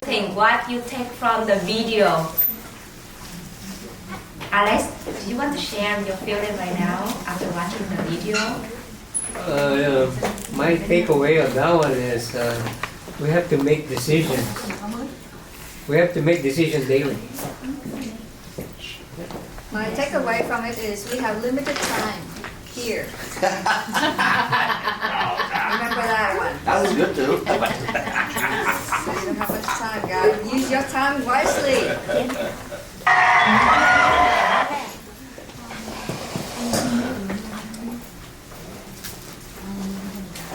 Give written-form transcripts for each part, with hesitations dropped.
think? What you take from the video? Alex, do you want to share your feeling right now after watching the video? My takeaway of that one is we have to make decisions. We have to make decisions daily. My takeaway from it is we have limited time here. Remember that one. That was good too. So you don't have much time, guys. Use your time wisely.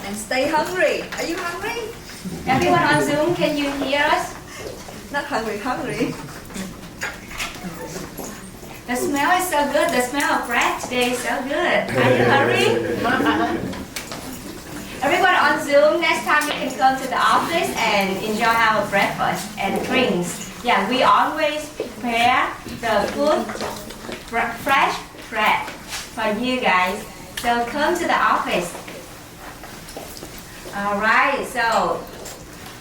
And stay hungry. Are you hungry? Everyone on Zoom, can you hear us? Not hungry, hungry. The smell is so good. The smell of bread today is so good. Are you hungry? Everyone on Zoom, next time you can come to the office and enjoy our breakfast and drinks. Yeah, we always prepare the food, fresh bread for you guys. So come to the office. Alright, so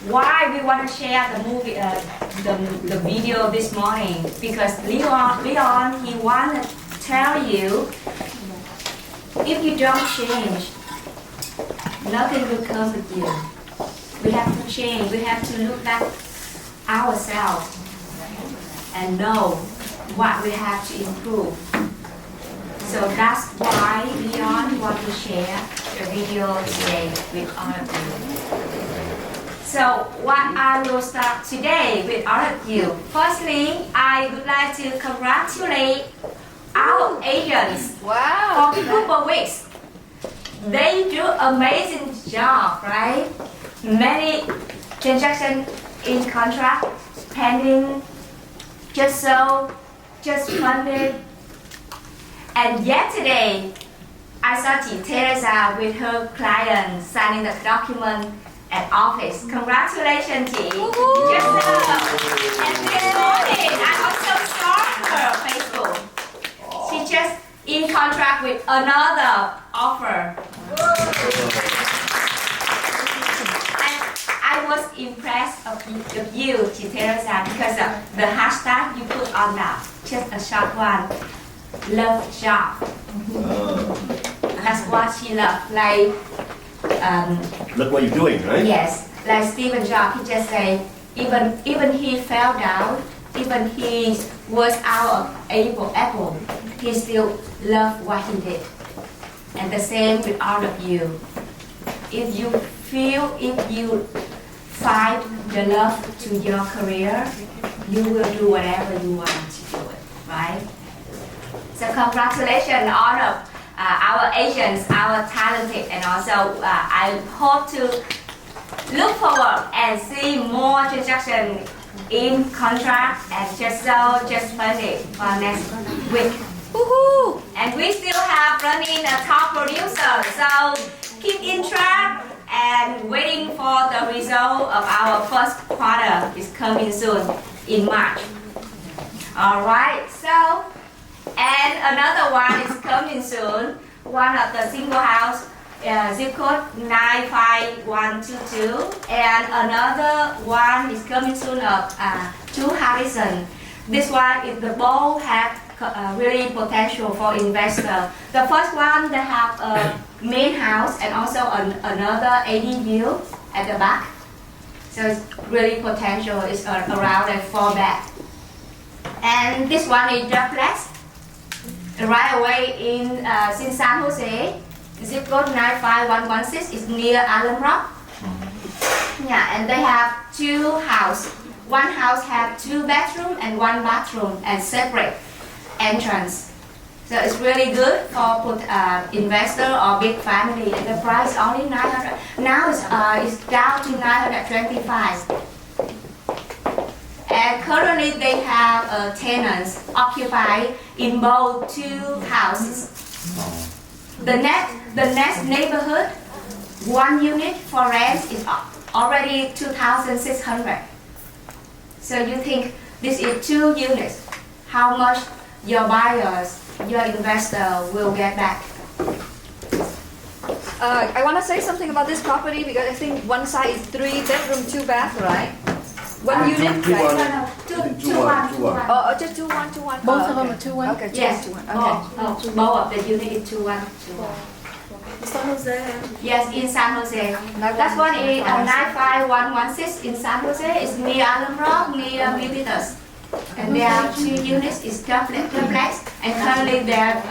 why we want to share the movie, the video this morning? Because Leon, he want to tell you, if you don't change, nothing will come with you. We have to change. We have to look at ourselves and know what we have to improve. So that's why Leon wants to share the video today with all of you. So what I will start today with all of you. Firstly, I would like to congratulate our agents Wow. for Super Weeks. They do amazing job, right? Many transactions in contract, pending, just sold, just funded. And yesterday, I saw Chị Teresa with her client signing the document at office. Congratulations, Chị. Just and this morning, I also saw her Facebook. She just in contract with another offer. And I was impressed of you, Chị Teresa, because of the hashtag you put on that, just a short one, love job. That's what she loved. Like, Look what you're doing, right? yes, like Stephen Jobs, he just say, even he fell down, even he was out of Apple, he still loved what he did. And the same with all of you. If you find the love to your career, you will do whatever you want to do it, right? So congratulations all of our agents, our talented, and also I hope to look forward and see more transactions in contract and just funded for next week. Woohoo! And we still have running a top producer, so keep in track and waiting for the result of our first quarter is coming soon in March. All right, so. And another one is coming soon. One of the single house, zip code 95122. And another one is coming soon of 2 Harrison. This one is the both have really potential for investor. The first one, they have a main house and also another ADU at the back. So it's really potential. It's around like 4 bed. And this one is duplex. Right away in San Jose, zip code 95116 is near Allen Rock. Yeah, and they have 2 houses. One house have 2 bedrooms and 1 bathroom and separate entrance. So it's really good for investor or big family. And the price only 900. Now it's down to 925. And currently they have tenants occupied in both 2 houses. The next neighborhood, 1 unit for rent is already 2,600. So you think this is 2 units, how much your buyers, your investor will get back? I want to say something about this property because I think one side is 3 bedroom, 2 bath, right? One unit, Two right? one. Two one. Oh, just 2-1. Both Oh, of them okay. are 2-1? Okay, Yes. 2-1. Oh, Okay. both of the unit is 2-1. San Jose. Yes, in San Jose. That one is 95116 in San Jose. It's near Alum Rock, near Militas. And there are 2 units. It's complex, and currently their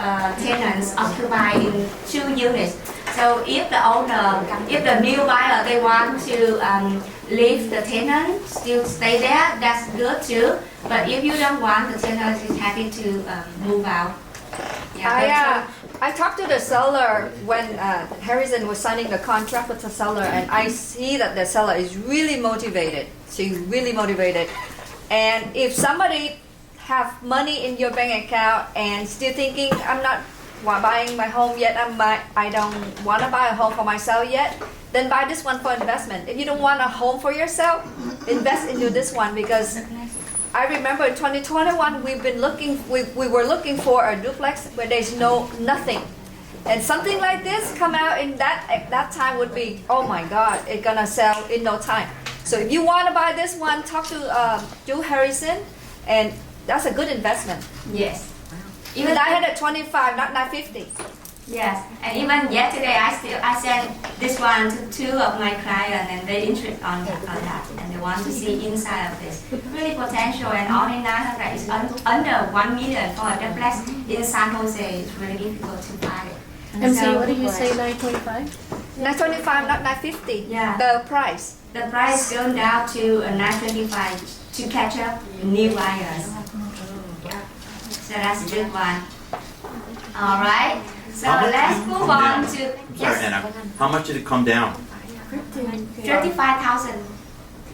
tenants occupy in 2 units. So if the owner, if the new buyer, they want to leave the tenant, still stay there, that's good too. But if you don't want, the tenant is happy to move out. Yeah, I talked to the seller when Harrison was signing the contract with the seller, and I see that the seller is really motivated. She's really motivated. And if somebody have money in your bank account and still thinking, I'm not buying my home yet, I don't want to buy a home for myself yet, then buy this one for investment. If you don't want a home for yourself, invest into this one, because I remember in 2021 we were looking for a duplex where there's nothing, and something like this come out in that time would be, oh my God, it's gonna sell in no time. So if you want to buy this one, talk to Joe Harrison, and that's a good investment. Yes. Even 925, not 950. Yes, and even yesterday I sent this one to 2 of my clients, and they interested on that, and they want to see inside of this. Really potential, and only 900 is under 1 million for a duplex in San Jose. It's really difficult to buy it. MC, So, what did you say, 925? 925, not 950. Yeah. The price. The price going down to 925 to catch up new buyers. So that's a good one. All right. So let's move on to I'm sorry, Anna. How much did it come down? 35,000. I mean,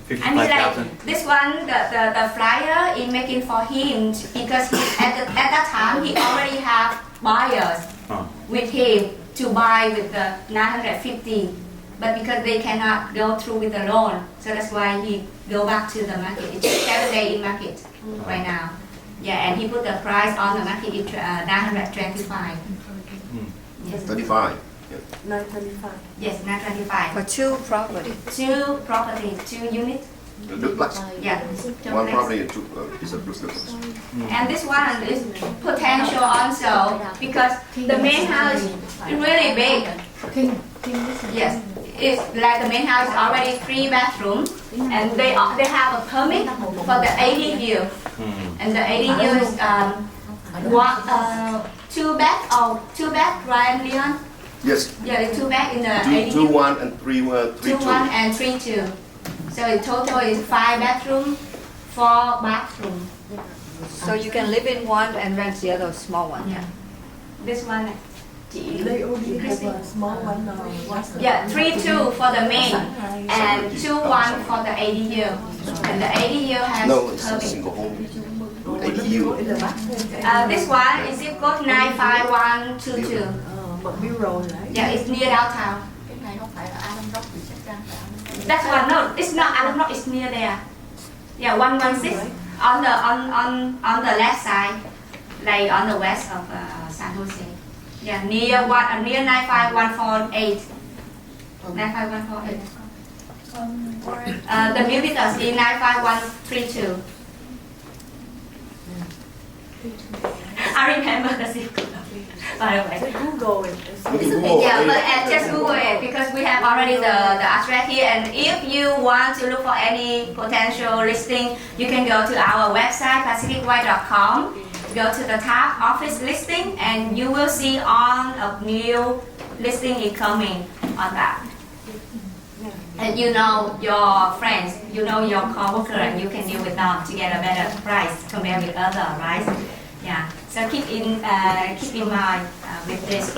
55,000? like this one, the flyer is making for him because he, at that time he already have buyers Oh. with him to buy with the 950, but because they cannot go through with the loan, so that's why he go back to the market. It's 7 days in market right now. Yeah, and he put the price on the market at 925. Yes. 35. 925. Yes, 925. For 2 property. 2 properties, 2 units. The duplex. Yeah. One property and 2 piece of duplex. And this one is potential also because the main house is really big. Yes, it's like the main house is already 3 bedrooms, and they have a permit for the ADU, and the ADU is 2 bed, right, Leon? Yes. Yeah, it's 2 bed in the ADU. 2 1 and 3 2 1 and 3 2. So in total is 5 bedroom, 4 bathroom. So you can live in one and rent the other small one. Yeah. This one, They only have a small one now. yeah, 3 2 for the main and 2 1 for the ADU. And the ADU has No, it's a permit. single home. ADU. This one is zip code 95122. But we roll, right? Yeah, it's near downtown. That's one. No, it's not Alum Rock. It's near there. Yeah, 116 on the left side, like on the west of San Jose. Yeah, near 95148. 95148. The millimeters is 95132. I remember the zip code. By the way. Google it. Google. Yeah, but just Google it because we have already the address here. And if you want to look for any potential listing, you can go to our website pacificwide.com. Go to the tab office listing, and you will see all of new listing is coming on that. And you know your friends, you know your coworker, and you can deal with them to get a better price compared with other, right? Yeah. So keep in mind with this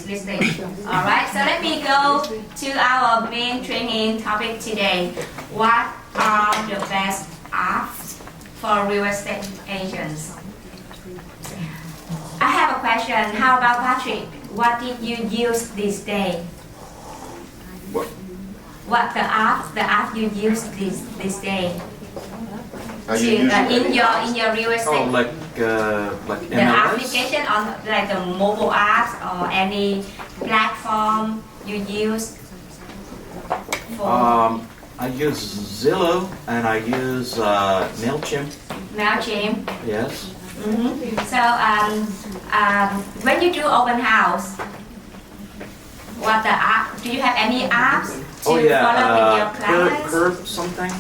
listing. All right. So let me go to our main training topic today. What are the best apps for real estate agents? I have a question. How about Patrick? What did you use this day? What? What the app you use this day? Are you using In your real estate? Oh, like The MLS? application on like the mobile apps or any platform you use for I use Zillow and I use MailChimp. MailChimp. Yes. So when you do open house, what the app? Do you have any apps to Oh yeah. follow with your clients? Curve something.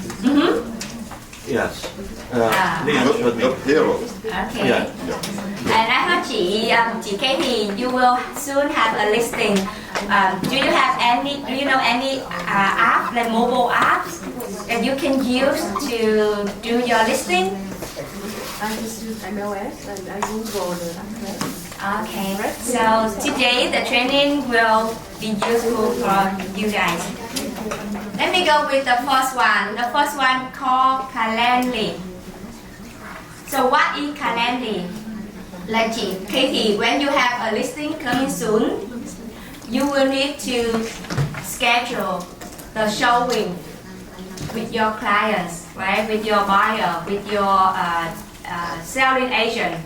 Yes. Ah. Leon showed me. Uphill. Okay. Yeah. And I heard chị Katie, you will soon have a listing. Do you have any? Do you know any app like mobile apps that you can use to do your listing? I just use MLS and I Google the address. Okay. So today the training will be useful for you guys. Let me go with the first one. The first one called Calendly. So what is Calendly? Like Katie, when you have a listing coming soon, you will need to schedule the showing with your clients, right? With your buyer, with your selling agent.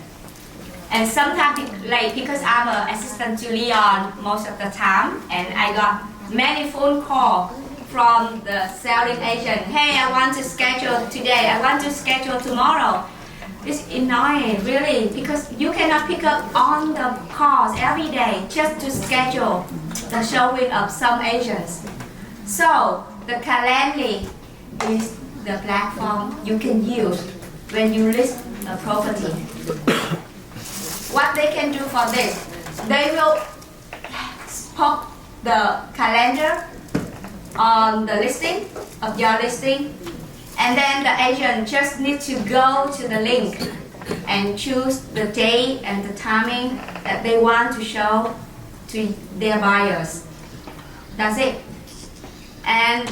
And sometimes, like because I'm an assistant to Leon most of the time, and I got many phone calls from the selling agent. Hey, I want to schedule today. I want to schedule tomorrow. It's annoying, really, because you cannot pick up on the calls every day just to schedule the showing of some agents. So the Calendly is the platform you can use when you list a property. What they can do for this, they will pop the calendar on the listing of your listing, and then the agent just need to go to the link and choose the date and the timing that they want to show to their buyers. That's it. And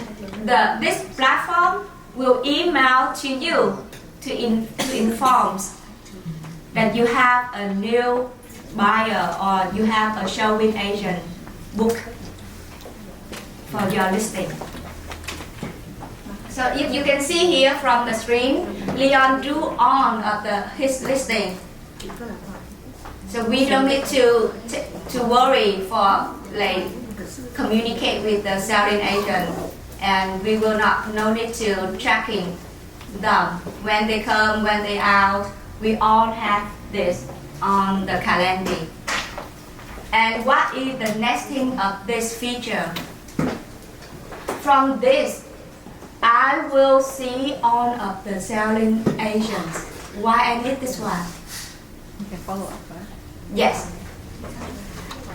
this platform will email to you to inform that you have a new buyer or you have a showing agent book for your listing. So if you can see here from the screen, Leon drew on of his listing. So we don't need to worry for like communicate with the selling agent, and we will no need to tracking them when they come, when they out. We all have this on the Calendly. And what is the next thing of this feature? From this, I will see all of the selling agents. Why I need this one? You can follow up, right? Yes.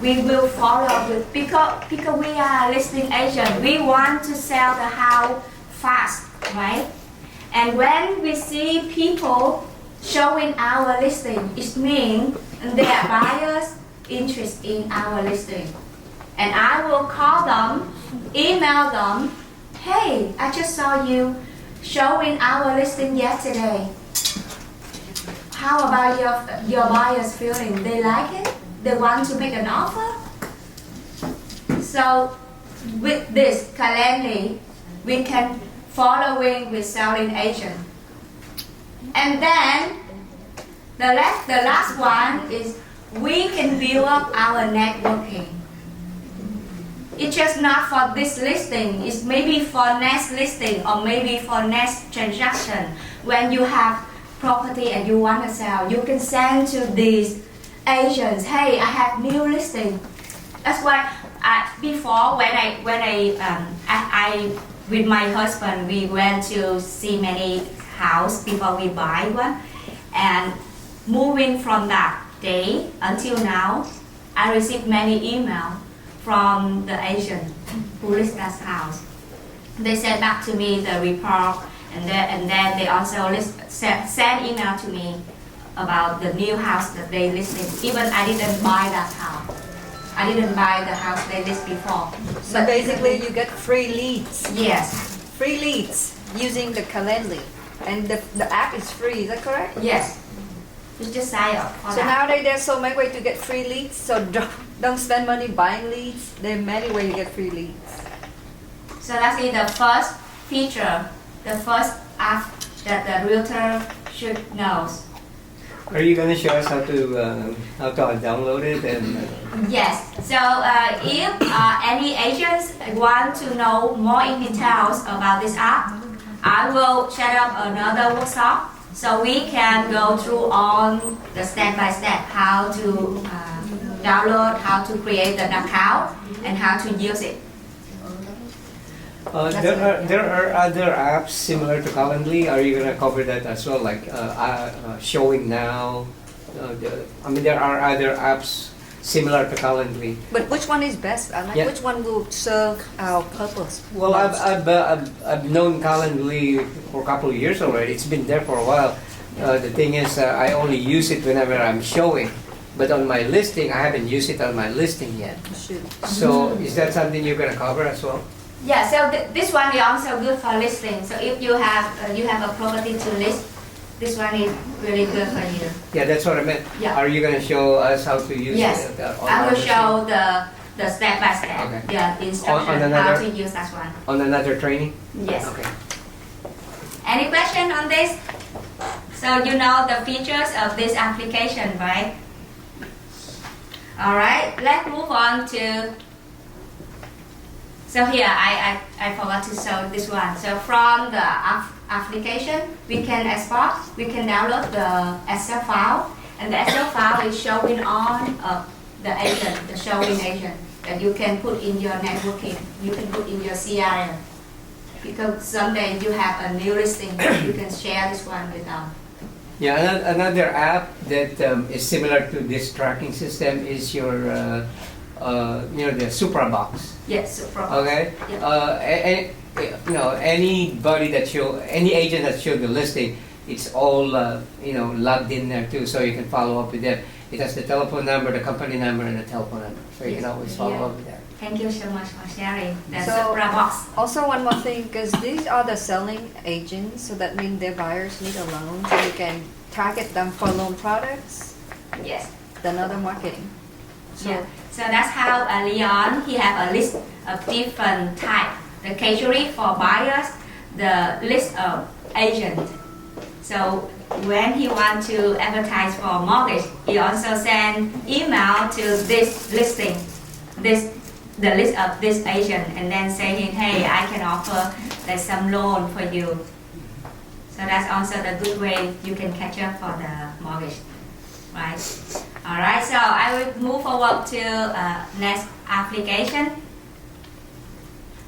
We will follow up with because we are a listing agent. We want to sell the house fast, right? And when we see people showing our listing, it means their buyers interest in our listing. And I will call them, email them, hey, I just saw you showing our listing yesterday. How about your buyers feeling? They like it? They want to make an offer? So with this Calendly, we can following with selling agent. And then the last one is we can build up our networking. It's just not for this listing, it's maybe for next listing or maybe for next transaction. When you have property and you want to sell, you can send to these agents, hey, I have new listing. That's why before when I with my husband, we went to see many house before we buy one, and moving from that day until now, I received many emails from the agent who list that house. They sent back to me the report, and then they also send email to me about the new house that they listed. Even I didn't buy that house. I didn't buy the house they list before. So basically you get free leads. Yes. Free leads using the Calendly. And the app is free, is that correct? Yes. You just sign up for So that. nowadays there's so many ways to get free leads. So don't spend money buying leads. There are many ways to get free leads. So that's the first feature, the first app that the realtor should know. Are you gonna show us how to download it and? Yes. So if any agents want to know more in details about this app, I will set up another workshop so we can go through all the step by step how to download, how to create an account, and how to use it. There are other apps similar to Calendly. Are you gonna cover that as well, like Showing Now? There are other apps similar to Calendly. But which one is best? Yeah. Which one will serve our purpose? Well, I've known Calendly for a couple of years already. It's been there for a while. The thing is, I only use it whenever I'm showing. But on my listing, I haven't used it on my listing yet. Shoot. So is that something you're gonna cover as well? Yeah. So this one is also good for listing. So if you have a property to list, this one is really good for you. Yeah, that's what I meant. Yeah. Are you gonna show us how to use Yes. it? On I our will listing? show the step by step, Okay. the instruction On how another- to use that one. On another training? Yes. Okay. Any question on this? So you know the features of this application, right? All right, let's move on to. So here I forgot to show this one. So from the application, we can export, we can download the Excel file, and the Excel file is showing on the agent, the showing agent that you can put in your networking, you can put in your CRM. Because someday you have a new listing, you can share this one with them. Yeah, another app that is similar to this tracking system is your, the Supra box. Yes, so from Okay. Yeah. Any agent that showed the listing, it's all logged in there too, so you can follow up with them. It has the telephone number, the company number, and the telephone number, so you can always follow Yeah. up with that. Thank you so much for sharing. That's So- a box. Also, one more thing, because these are the selling agents, so that means their buyers need a loan, so you can target them for loan products, Yes. then other marketing. So, Yeah. So that's how Leon, he have a list of different type. The category for buyers, the list of agent. So when he want to advertise for mortgage, he also send email to this listing, the list of this agent, and then saying, hey, I can offer like some loan for you. So that's also the good way you can catch up for the mortgage, right? All right, so I will move forward to next application.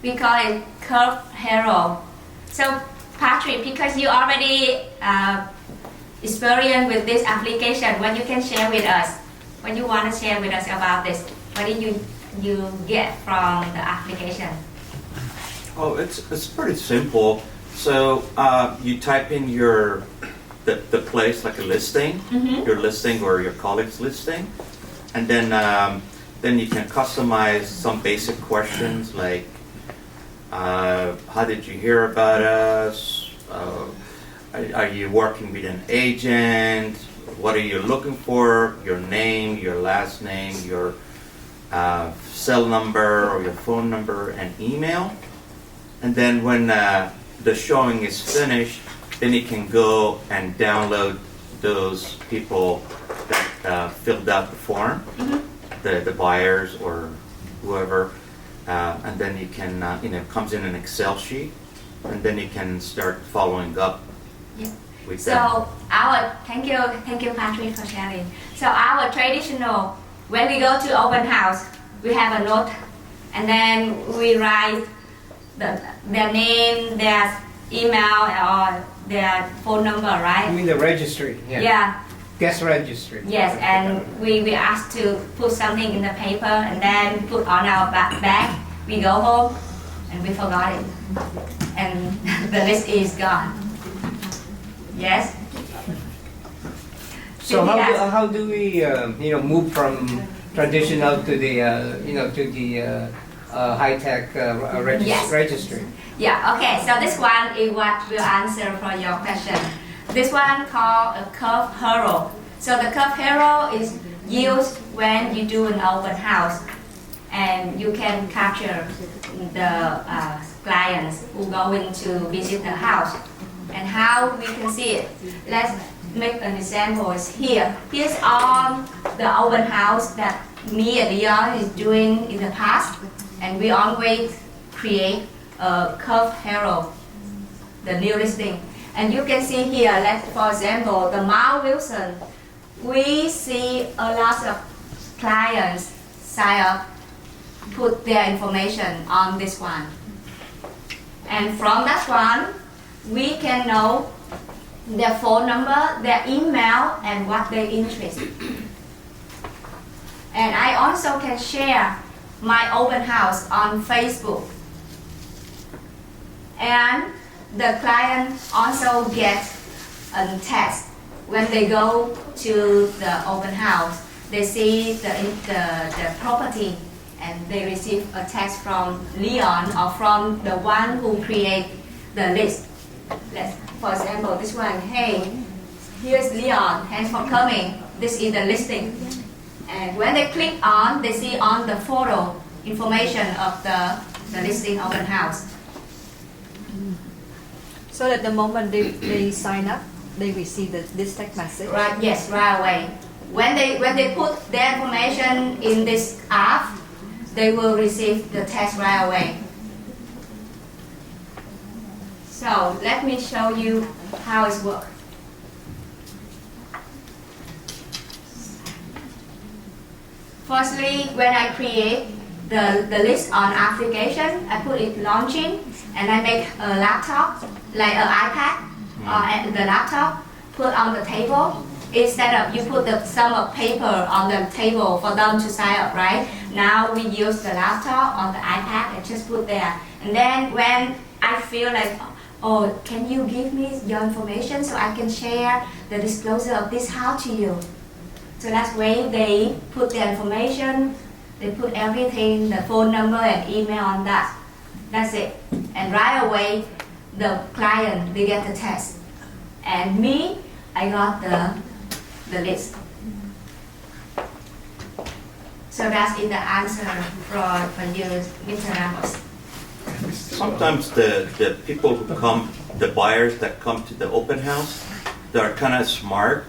We call it Curve Hero. So Patrick, because you already experienced with this application, what you can share with us, what you want to share with us about this, what did you get from the application? Oh, it's pretty simple. So you type in the place, like a listing, Mhm. your listing or your colleague's listing, and then you can customize some basic questions like how did you hear about us? Are you working with an agent? What are you looking for? Your name, your last name, your cell number or your phone number and email. And then when the showing is finished, then you can go and download those people that filled out the form, the buyers or whoever, and then you can, it comes in an Excel sheet, and then you can start following up Yeah. with them. So thank you Patrick for sharing. So our traditional, when we go to open house, we have a note, and then we write their name, their email, or their phone number, I right? mean the registry, yeah. Yeah. Guest registry. Yes, and we asked to put something in the paper and then put on our bag. We go home and we forgot it, and the list is gone. Yes. So Yes. how do we move from traditional to the high tech Yes. registry? Yeah, okay, so this one is what will answer for your question. This one called a Curve Hero. So the Curve Hero is used when you do an open house, and you can capture the clients who going to visit the house. And how we can see it? make an example is here. Here's all the open house that me and Leon is doing in the past, and we always create a curved arrow, the new listing. And you can see here, like for example, the Mount Wilson, we see a lot of clients sign up, put their information on this one. And from that one, we can know their phone number, their email, and what they're interested. And I also can share my open house on Facebook. And the client also gets a text when they go to the open house. They see the property and they receive a text from Leon or from the one who create the list. For example, this one, hey, here's Leon, thanks for coming. This is the listing. And when they click on, they see on the photo information of the listing open house. So that the moment they sign up, they receive this text message. Right, yes, right away. When they put their information in this app, they will receive the text right away. So let me show you how it works. Firstly, when I create the list on application, I put it launching, and I make a laptop, like an iPad, or the laptop, put on the table. Instead of you put some of paper on the table for them to sign up, right? Now we use the laptop or the iPad and just put there. And then when I feel like, oh, can you give me your information so I can share the disclosure of this house to you? So that's way they put their information, they put everything, the phone number and email on that. That's it. And right away, the client, they get the text. And me, I got the list. So that's the answer for you, Mr. Ramos. Sometimes the people who come, the buyers that come to the open house, they're kind of smart,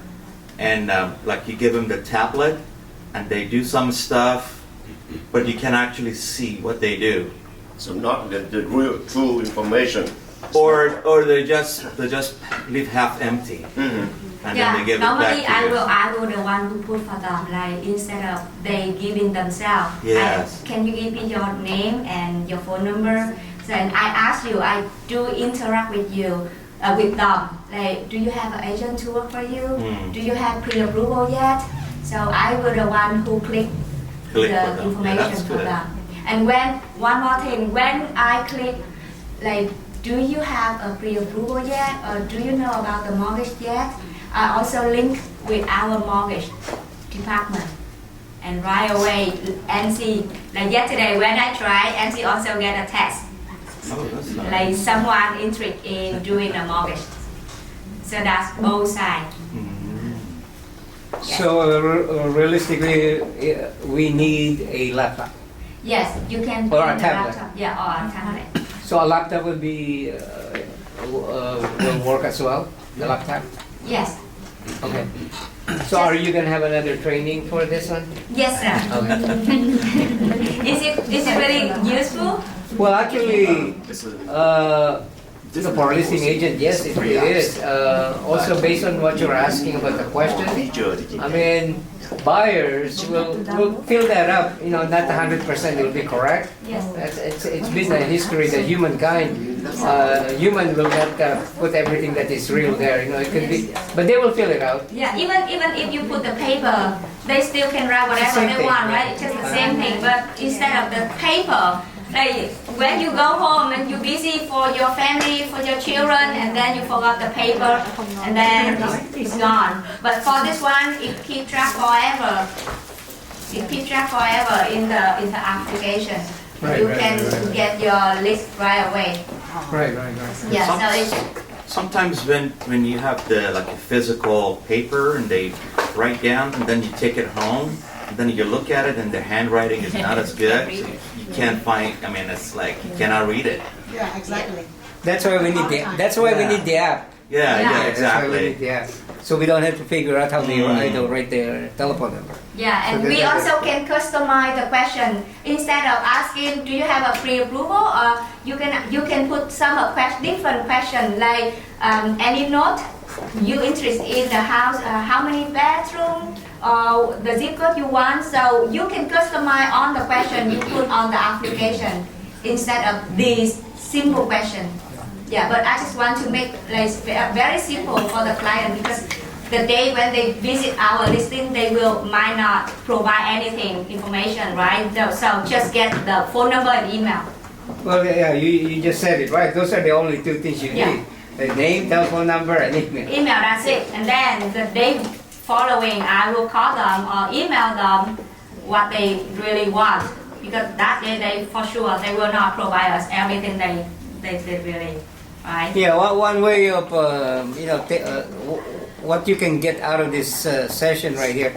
and like you give them the tablet, and they do some stuff, but you can actually see what they do. So not the real true information. Or they just leave half empty, and then they give it normally back to you. I will the one who put for them, like instead of they giving themselves. Yes. Can you give me your name and your phone number? Then I ask you, I do interact with you, with them. Like, do you have an agent to work for you? Do you have pre-approval yet? So I will the one who click the information for them. And one more thing, when I click, like, do you have a pre-approval yet, or do you know about the mortgage yet? I also link with our mortgage department. And right away, NC, like yesterday when I tried, NC also get a text. Oh, that's nice. Like someone interested in doing a mortgage. So that's both sides. So realistically, we need a laptop. Yes, you can Or put a in the tablet. laptop. Yeah, or a tablet. So a laptop will be will work as well. The laptop. Yes. Okay. So are you gonna have another training for this one? Yes, sir. Okay. Is it very useful? Well, actually, for a listing agent, yes, it is. Also, based on what you're asking about the question, I mean, buyers will fill that up. You know, not 100% will be correct. Yes. It's been a history that human will not put everything that is real there. You know, it could be, but they will fill it out. Yeah, even if you put the paper, they still can write whatever Same they thing, want, yeah. right? It's just the same thing, but instead of the paper, like when you go home and you're busy for your family, for your children, and then you forgot the paper, and then it's gone. But for this one, it keeps track forever. It keeps track forever in the application. Right, You right, can right. get your list right away. Right. Yeah, so it's Sometimes when you have like a physical paper and they write down, and then you take it home, and then you look at it and the handwriting is not as good, so you can't find. I mean, it's like you cannot read it. Yeah, exactly. That's why we need the app. Yeah, Yeah, Yeah. yeah, That's why we exactly. need- yeah. So we don't have to figure out how they write their telephone number. Yeah, and So we that- also can customize the question. Instead of asking, do you have a pre-approval, or you can put some different question like any note you interested in the house, how many bedroom, or the zip code you want. So you can customize on the question you put on the application instead of this simple question. Yeah, but I just want to make like very simple for the client, because the day when they visit our listing, they might not provide anything information, right? So just get the phone number and email. Well, yeah, you just said it, right? Those are the only two things you Yeah. need. The name, telephone number, and email. Email, that's it. And then the day following, I will call them or email them what they really want, because that day they for sure they will not provide us everything they really, right? Yeah, one way of what you can get out of this session right here.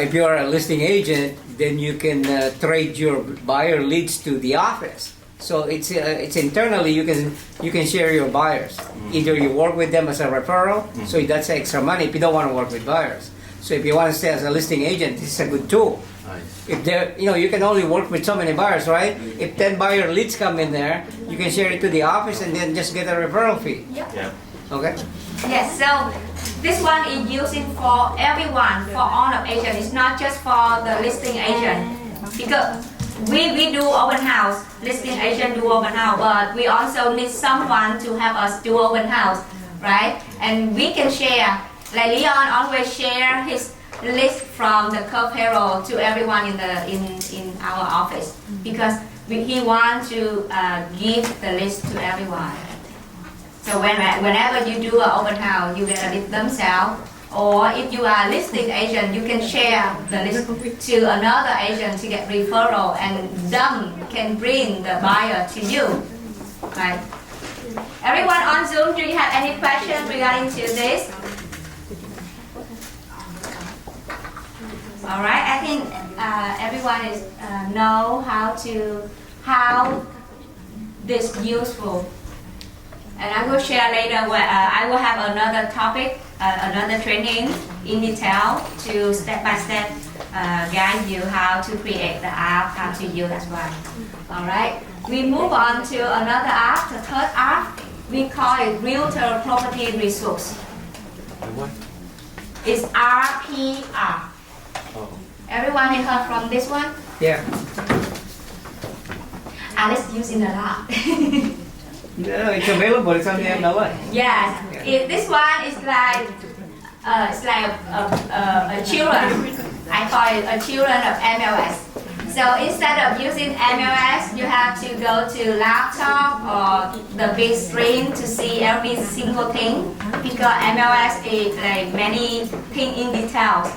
If you are a listing agent, then you can trade your buyer leads to the office. So it's internally you can share your buyers. Either you work with them as a referral, so that's extra money if you don't want to work with buyers. So if you want to stay as a listing agent, this is a good tool. Nice. If there, you can only work with so many buyers, right? If 10 buyer leads come in there, you can share it to the office and then just get a referral fee. Yeah. Okay? Yes, so this one is using for everyone, for all of agent. It's not just for the listing agent. Because we do open house, listing agent do open house, but we also need someone to help us do open house, right? And we can share, like Leon always share his list from the Curve Hero to everyone in our office, because he wants to give the list to everyone. So whenever you do an open house, you get a list themselves, or if you are a listing agent, you can share the list to another agent to get referral, and them can bring the buyer to you. Right? Everyone on Zoom, do you have any questions regarding to this? All right, I think everyone is know how this useful. And I will share later where I will have another topic, another training in detail to step by step guide you how to create the app, how to use as well. All right, we move on to another app, the third app. We call it Realtor Property Resource. What? It's RPR. Oh. Everyone has heard from this one? Yeah. Alice using a lot. No, it's available. It's on the MLS. Yes, this one is like a children. I call it a children of MLS. So instead of using MLS, you have to go to laptop or the big screen to see every single thing, because MLS is like many things in details.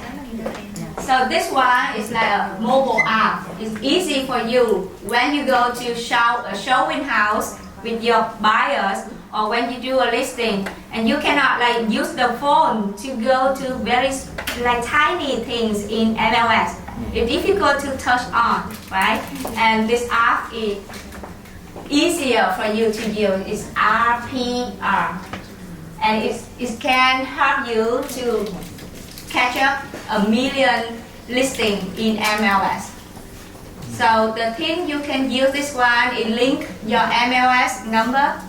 So this one is like a mobile app. It's easy for you when you go to a showing house with your buyers, or when you do a listing, and you cannot like use the phone to go to very like tiny things in MLS. It's difficult to touch on, right? And this app is easier for you to use. It's RPR, and it can help you to catch up 1 million listing in MLS. So the thing you can use this one is link your MLS number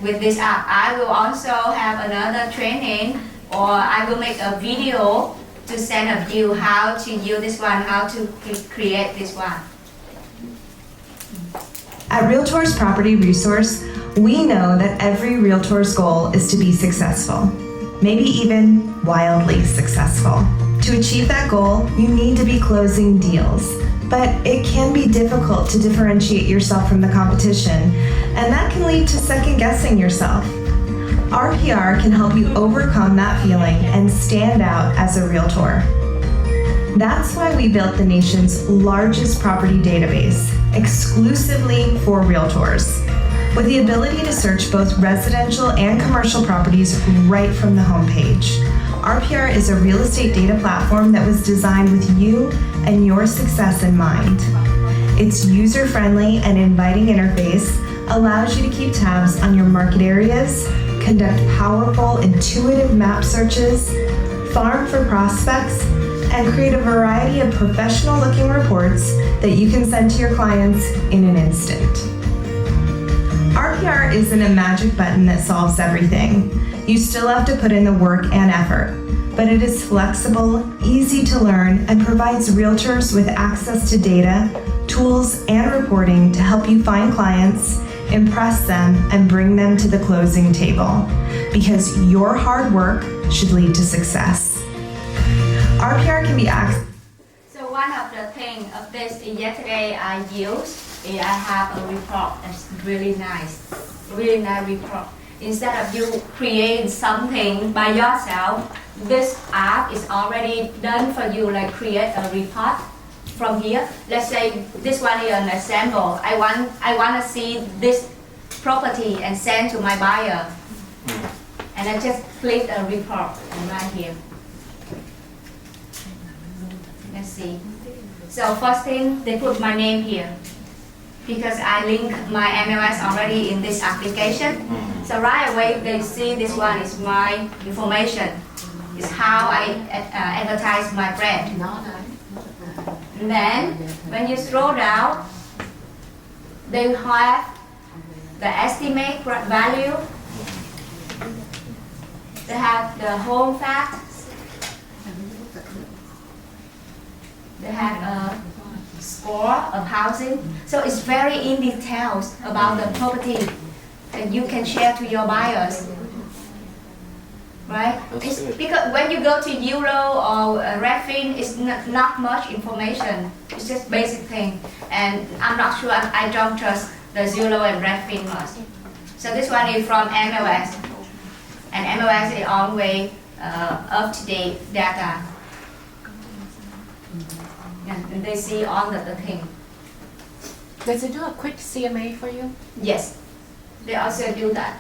with this app. I will also have another training, or I will make a video to send of you how to use this one, how to create this one. At Realtor's Property Resource, we know that every Realtor's goal is to be successful, maybe even wildly successful. To achieve that goal, you need to be closing deals, but it can be difficult to differentiate yourself from the competition, and that can lead to second-guessing yourself. RPR can help you overcome that feeling and stand out as a Realtor. That's why we built the nation's largest property database, exclusively for Realtors, with the ability to search both residential and commercial properties right from the homepage. RPR is a real estate data platform that was designed with you and your success in mind. Its user-friendly and inviting interface allows you to keep tabs on your market areas, conduct powerful, intuitive map searches, farm for prospects, and create a variety of professional-looking reports that you can send to your clients in an instant. RPR isn't a magic button that solves everything. You still have to put in the work and effort, but it is flexible, easy to learn, and provides realtors with access to data, tools, and reporting to help you find clients, impress them, and bring them to the closing table. Because your hard work should lead to success. RPR can be accessed. So one of the things of this yesterday I used is I have a report that's really nice report. Instead of you create something by yourself, this app is already done for you, like create a report from here. Let's say this one is an example. I want to see this property and send to my buyer. And I just click a report right here. Let's see. So first thing, they put my name here because I link my MLS already in this application. So right away they see this one is my information. It's how I advertise my brand. And then when you scroll down, they have the estimate value. They have the home facts. They have a score of housing. So it's very in details about the property that you can share to your buyers. Right? It's because when you go to Euro or Redfin, it's not much information. It's just basic thing. And I'm not sure, I don't trust the Zillow and Redfin much. So this one is from MLS. And MLS is always up-to-date data. And they see all the thing. Does it do a quick CMA for you? Yes, they also do that.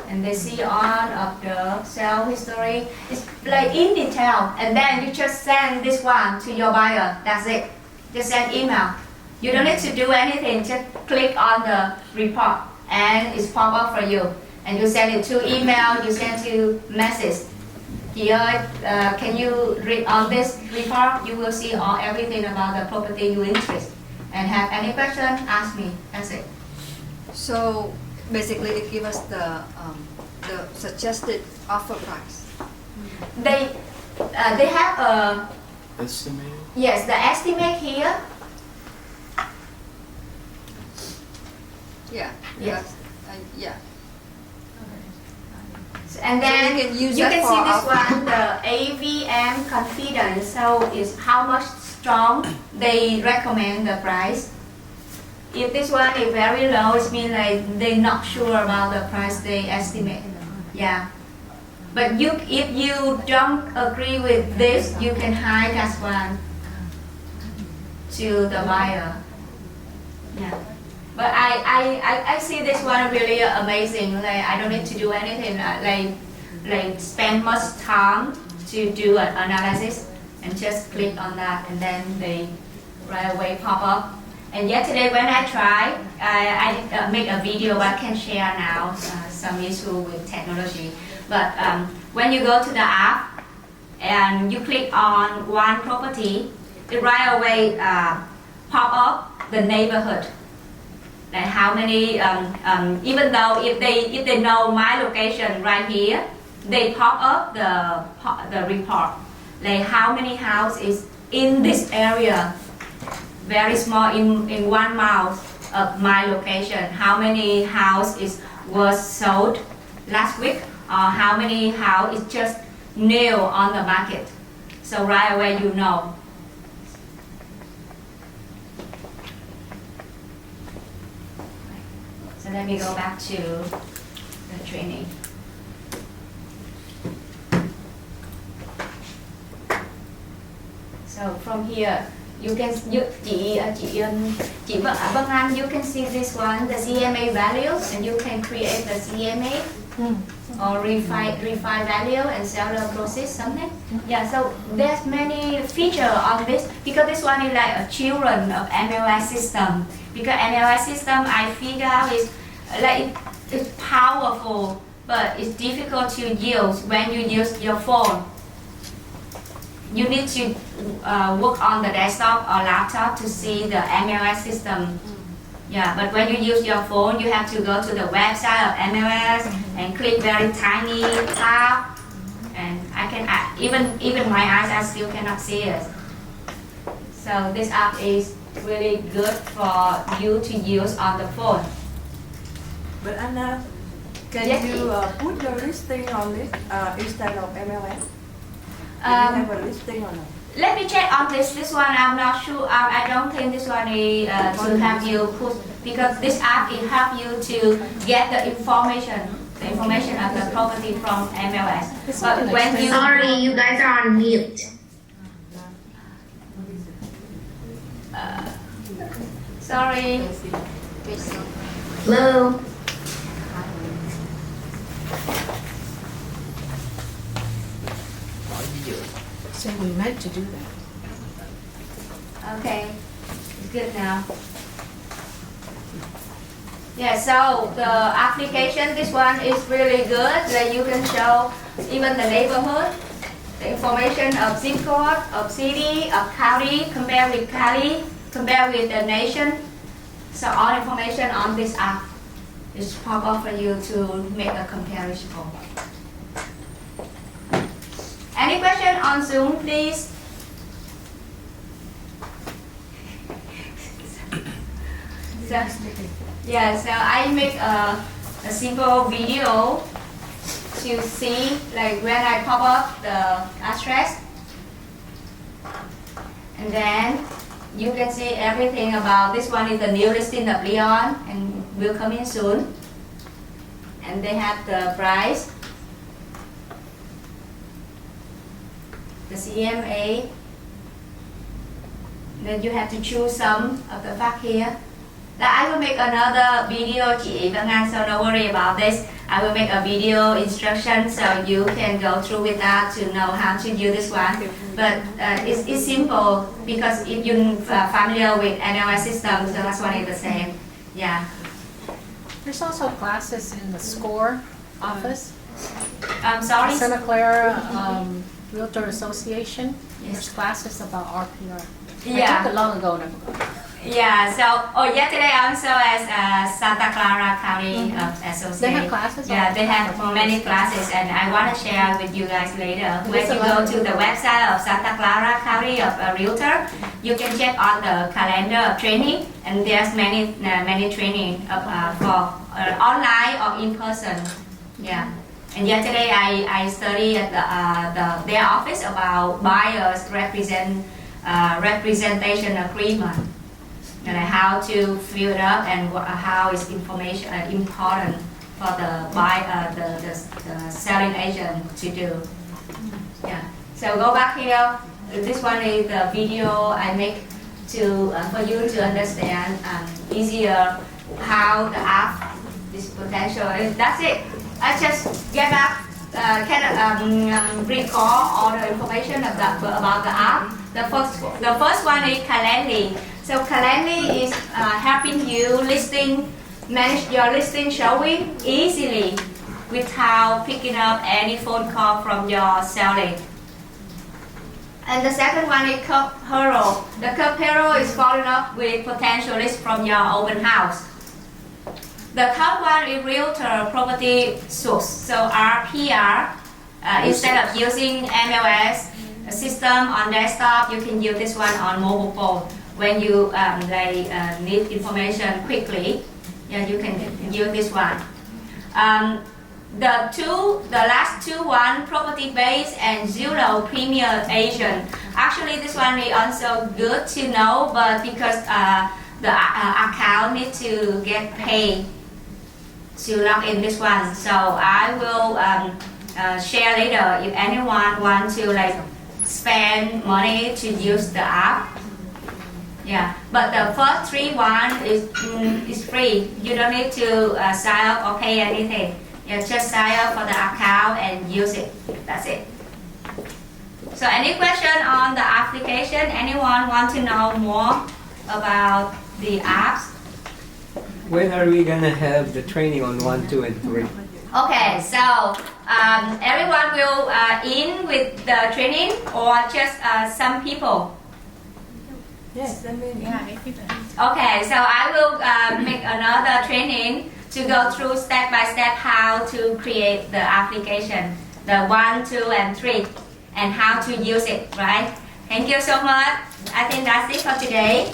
And they see all of the sale history. It's like in detail. And then you just send this one to your buyer. That's it. Just send email. You don't need to do anything. Just click on the report and it's pop up for you. And you send it to email, you send to message. Here, can you read on this report? You will see everything about the property you interest. And have any question, ask me. That's it. So basically, it gives us the suggested offer price. They have a Estimate? yes, the estimate here. Yeah. Yes. Yeah. And So then we can use you that can for see this our- one, the AVM confidence. So it's how much strong they recommend the price. If this one is very low, it means like they're not sure about the price they estimate. Yeah. But if you don't agree with this, you can hide that one to the buyer. Yeah. But I see this one really amazing. Like I don't need to do anything. Like spend much time to do an analysis and just click on that, and then they right away pop up. And yesterday when I tried, I make a video I can share now. Some issue with technology. But when you go to the app and you click on one property, it right away pop up the neighborhood. Like how many, even though if they know my location right here, they pop up the report. Like how many houses in this area, very small in 1 mile of my location. How many houses was sold last week, or how many house is just new on the market. So right away you know. So let me go back to the training. So from here, you can chị Vân Anh, you can see this one, the CMA values, and you can create the CMA or refine value and seller process something. Yeah, so there's many feature on this because this one is like a children of MLS system. Because MLS system I figure out is like it's powerful, but it's difficult to use when you use your phone. You need to work on the desktop or laptop to see the MLS system. Yeah, but when you use your phone, you have to go to the website of MLS and click very tiny tab. And even my eyes, I still cannot see it. So this app is really good for you to use on the phone. But Anna, can Yes, you put your listing on it instead of MLS? Do you have a listing or not? Let me check on this. This one I'm not sure. I don't think this one is to have you put, because this app will help you to get the information of the property from MLS. But when you Sorry, you guys are on mute. sorry. Hello. So we meant to do that. Okay, it's good now. Yeah, so the application, this one is really good. That you can show even the neighborhood, the information of zip code, of city, of county, compare with the nation. So all information on this app is possible for you to make a comparison. Any question on Zoom, please? So I make a simple video to see, like when I pop up the address, and then you can see everything about this one is the new listing of Leon and will come in soon. And they have the price, the CMA. Then you have to choose some of the fact here. I will make another video, chị Vân Anh, so don't worry about this. I will make a video instruction so you can go through with that to know how to use this one. But it's simple because if you're familiar with NLS system, so that's one is the same. Yeah. There's also classes in the SCORE office. I'm sorry? Santa Clara Realtor Association. Yes. There's classes about RPR. Yeah. I took it long ago. Never. Yeah, so yesterday also as Santa Clara County Association. They have classes? Yeah, they have many classes, and I want to share with you guys later. When you go to the website of Santa Clara County of Realtor, you can check on the calendar of training, and there's many training for online or in person. Yeah. And yesterday I studied at their office about buyers representation agreement. And how to fill it up and how is information important for the the selling agent to do. Yeah. So go back here. This one is the video I make to for you to understand easier how the app is potential. That's it. I just get back. Recall all the information about the app. The first one is Calendly. So Calendly is helping you manage your listing showing easily without picking up any phone call from your selling. And the second one is Curb Hero. The Curb Hero is following up with potential list from your open house. The third one is Realtor Property Source. So RPR, instead of using MLS system on desktop, you can use this one on mobile phone. When you need information quickly, yeah, you can use this one. The last two one, Property Base and Zillow Premier Agent. Actually, this one is also good to know, but because the account needs to get paid to log in this one, so I will share later if anyone wants to spend money to use the app. Yeah, but the first three one is free. You don't need to sign up or pay anything. You just sign up for the account and use it. That's it. So any question on the application? Anyone want to know more about the apps? when are we gonna have the training on 1, 2, and 3? Okay, so everyone will in with the training or just some people? Yes, I mean, Yeah, I think that. Okay, so I will make another training to go through step by step how to create the application, the 1, 2, and 3, and how to use it, right? Thank you so much. I think that's it for today.